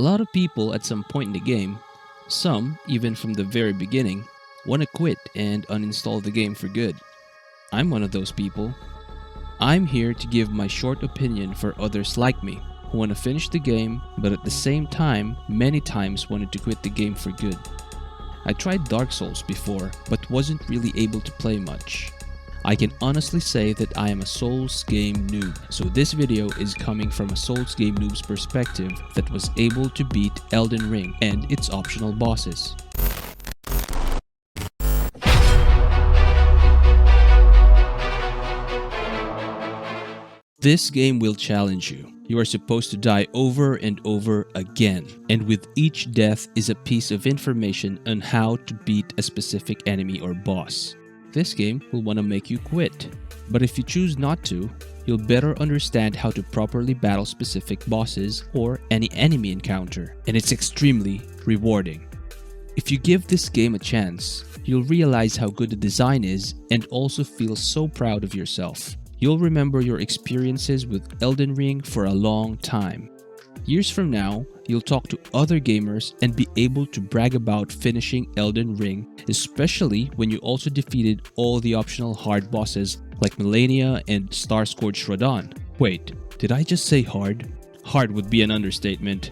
A lot of people at some point in the game, some even from the very beginning, want to quit and uninstall the game for good. I'm one of those people. I'm here to give my short opinion for others like me, who want to finish the game but at the same time many times wanted to quit the game for good. I tried Dark Souls before but wasn't really able to play much. I can honestly say that I am a Souls game noob, so this video is coming from a Souls game noob's perspective that was able to beat Elden Ring and its optional bosses. This game will challenge you. You are supposed to die over and over again, and with each death is a piece of information on how to beat a specific enemy or boss. This game will want to make you quit, but if you choose not to, you'll better understand how to properly battle specific bosses or any enemy encounter, and it's extremely rewarding. If you give this game a chance, you'll realize how good the design is and also feel so proud of yourself. You'll remember your experiences with Elden Ring for a long time. Years from now, you'll talk to other gamers and be able to brag about finishing Elden Ring, especially when you also defeated all the optional hard bosses like Malenia and Star-Scourged Radahn. Wait, did I just say hard? Hard would be an understatement.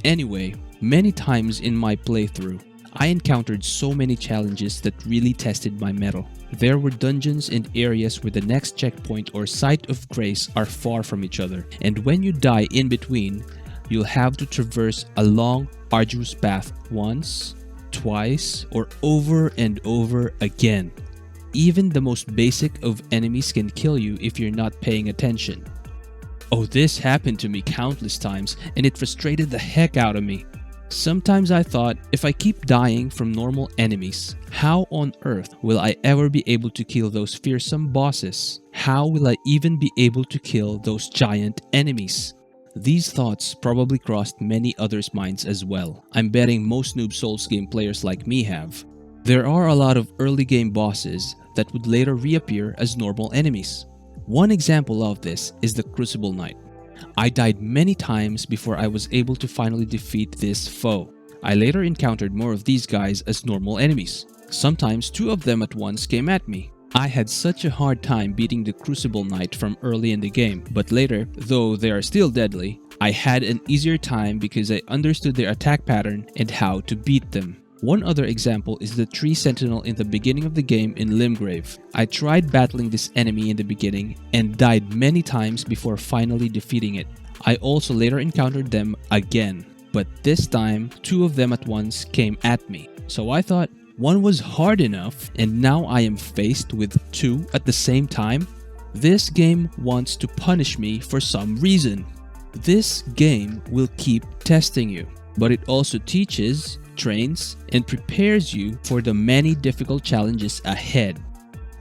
Anyway, many times in my playthrough, I encountered so many challenges that really tested my mettle. There were dungeons and areas where the next checkpoint or site of grace are far from each other, and when you die in between, you'll have to traverse a long, arduous path once, twice, or over and over again. Even the most basic of enemies can kill you if you're not paying attention. Oh, this happened to me countless times, and it frustrated the heck out of me. Sometimes I thought, if I keep dying from normal enemies, how on earth will I ever be able to kill those fearsome bosses? How will I even be able to kill those giant enemies? These thoughts probably crossed many others' minds as well. I'm betting most Noob Souls game players like me have. There are a lot of early game bosses that would later reappear as normal enemies. One example of this is the Crucible Knight. I died many times before I was able to finally defeat this foe. I later encountered more of these guys as normal enemies. Sometimes two of them at once came at me. I had such a hard time beating the Crucible Knight from early in the game, but later, though they are still deadly, I had an easier time because I understood their attack pattern and how to beat them. One other example is the tree sentinel in the beginning of the game in Limgrave. I tried battling this enemy in the beginning and died many times before finally defeating it. I also later encountered them again, but this time two of them at once came at me. So I thought one was hard enough, and now I am faced with two at the same time? This game wants to punish me for some reason. This game will keep testing you, but it also teaches, trains, and prepares you for the many difficult challenges ahead.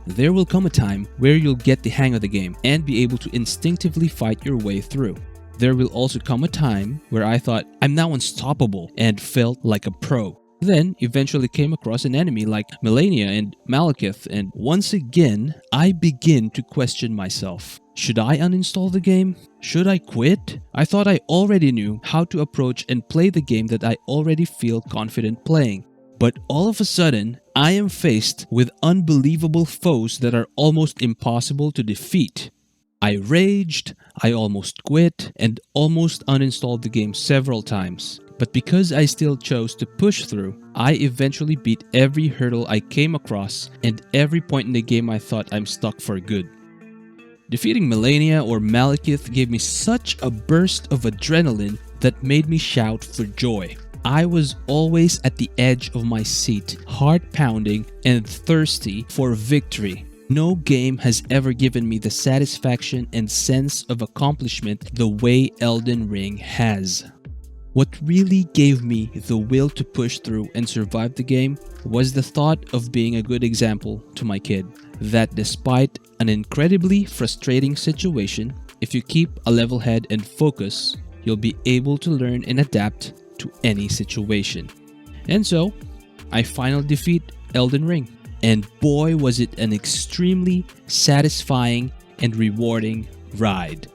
There will come a time where you'll get the hang of the game and be able to instinctively fight your way through. There will also come a time where I thought I'm now unstoppable and felt like a pro. Then eventually came across an enemy like Malenia and Malekith, and once again I begin to question myself. Should I uninstall the game? Should I quit? I thought I already knew how to approach and play the game that I already feel confident playing. But all of a sudden, I am faced with unbelievable foes that are almost impossible to defeat. I raged, I almost quit, and almost uninstalled the game several times. But because I still chose to push through, I eventually beat every hurdle I came across and every point in the game I thought I'm stuck for good. Defeating Malenia or Malekith gave me such a burst of adrenaline that made me shout for joy. I was always at the edge of my seat, heart pounding and thirsty for victory. No game has ever given me the satisfaction and sense of accomplishment the way Elden Ring has. What really gave me the will to push through and survive the game was the thought of being a good example to my kid. That despite an incredibly frustrating situation, if you keep a level head and focus, you'll be able to learn and adapt to any situation. And so, I finally defeat Elden Ring. And boy was it an extremely satisfying and rewarding ride.